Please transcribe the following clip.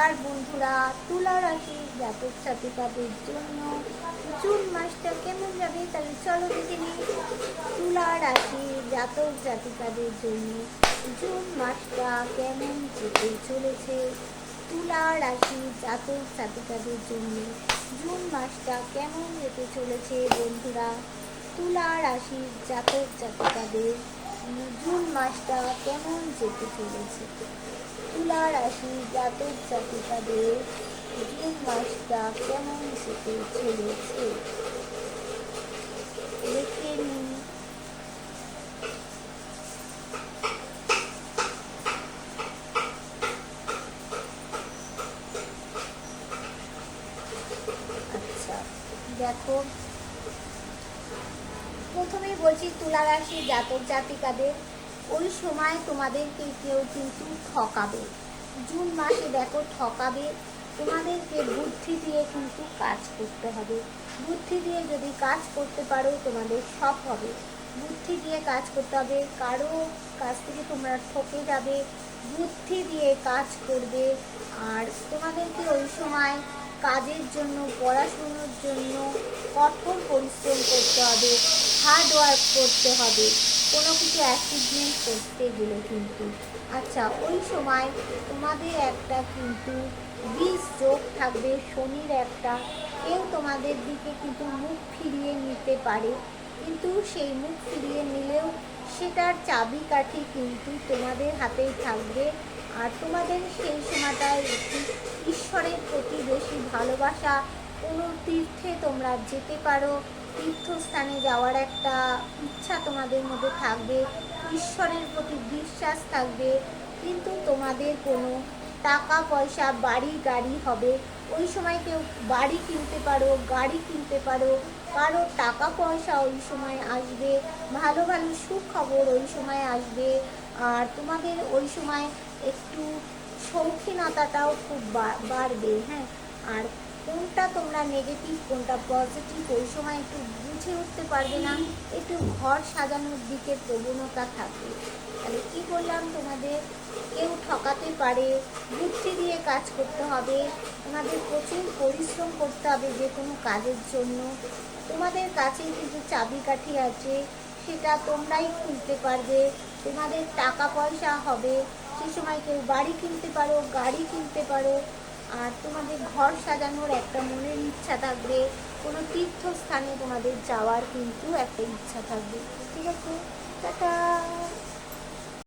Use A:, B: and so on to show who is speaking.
A: নমস্কার বন্ধুরা, তুলা রাশির জাতক জাতিকাদের জন্য জুন মাসটা কেমন যাবে তাহলে চলো দেখে নিই। তুলা রাশির জাতক জাতিকাদের জন্য জুন মাসটা কেমন যেতে চলেছে। তুলা রাশির জাতক জাতিকাদের জন্য জুন মাসটা কেমন যেতে চলেছে বন্ধুরা। তুলা রাশির জাতক জাতিকাদের জুন মাসটা কেমন যেতে চলেছে। তুলা রাশি জাতক জাতিকাদের জুন মাসটা কেমন যেতে চলেছে দেখে নিন। আচ্ছা দেখো, প্রথমেই বলছি তুলা রাশি জাতক জাতিকাদের ওই সময় তোমাদেরকে কেউ কিন্তু ঠকাবে। জুন মাসে দেখো ঠকাবে, তোমাদেরকে বুদ্ধি দিয়ে কিন্তু কাজ করতে হবে। বুদ্ধি দিয়ে যদি কাজ করতে পারো তোমাদের সব হবে। বুদ্ধি দিয়ে কাজ করতে হবে, কারো কাছ থেকে তোমরা ঠকে যাবে, বুদ্ধি দিয়ে কাজ করবে। আর তোমাদেরকে ওই সময় কাজের জন্য, পড়াশুনোর জন্য কঠোর পরিশ্রম করতে হবে, হার্ড ওয়ার্ক করতে হবে কোনো কিছু অ্যাচিভমেন্ট করতে গেলে কিন্তু। আচ্ছা, ওই সময় তোমাদের একটা কিন্তু বিষ যোগ থাকবে, শনির একটা, কেউ তোমাদের দিকে কিন্তু মুখ ফিরিয়ে নিতে পারে, কিন্তু সেই মুখ ফিরিয়ে নিলেও সেটার চাবিকাঠি কিন্তু তোমাদের হাতেই থাকবে। আর তোমাদের সেই সময়টায় একটু ঈশ্বরের প্রতি বেশি ভালোবাসা, কোনো তীর্থে তোমরা যেতে পারো, তীর্থস্থানে যাওয়ার একটা ইচ্ছা তোমাদের মধ্যে থাকবে, ঈশ্বরের প্রতি বিশ্বাস থাকবে। কিন্তু তোমাদের কোনো টাকা পয়সা, বাড়ি গাড়ি হবে, ওই সময় কেউ বাড়ি কিনতে পারো, গাড়ি কিনতে পারো, কারো টাকা পয়সা ওই সময় আসবে, ভালো ভালো সুখবর ওই সময় আসবে। আর তোমাদের ওই সময় একটু শৌখিনতাটাও খুব বাড়বে। হ্যাঁ, আর কোনটা তোমরা নেগেটিভ কোনটা পজিটিভ ওই সময় একটু বুঝে উঠতে পারবে না, একটু ঘর সাজানোর দিকে প্রবণতা থাকবে। তাহলে কী বললাম, তোমাদের কেউ ঠকাতে পারে, বুদ্ধি দিয়ে কাজ করতে হবে, তোমাদের প্রচুর পরিশ্রম করতে হবে যে কোনো কাজের জন্য। তোমাদের কাছে কিন্তু চাবিকাঠি আছে, সেটা তোমরাই খুলতে পারবে, তোমাদের টাকা পয়সা হবে, সে সময় কেউ বাড়ি কিনতে পারো, গাড়ি কিনতে পারো। আর তোমাদের ঘর সাজানোর একটা মনের ইচ্ছা থাকবে, কোনো তীর্থস্থানে তোমাদের যাওয়ার কিন্তু একটা ইচ্ছা থাকবে। ঠিক আছে, টাটা।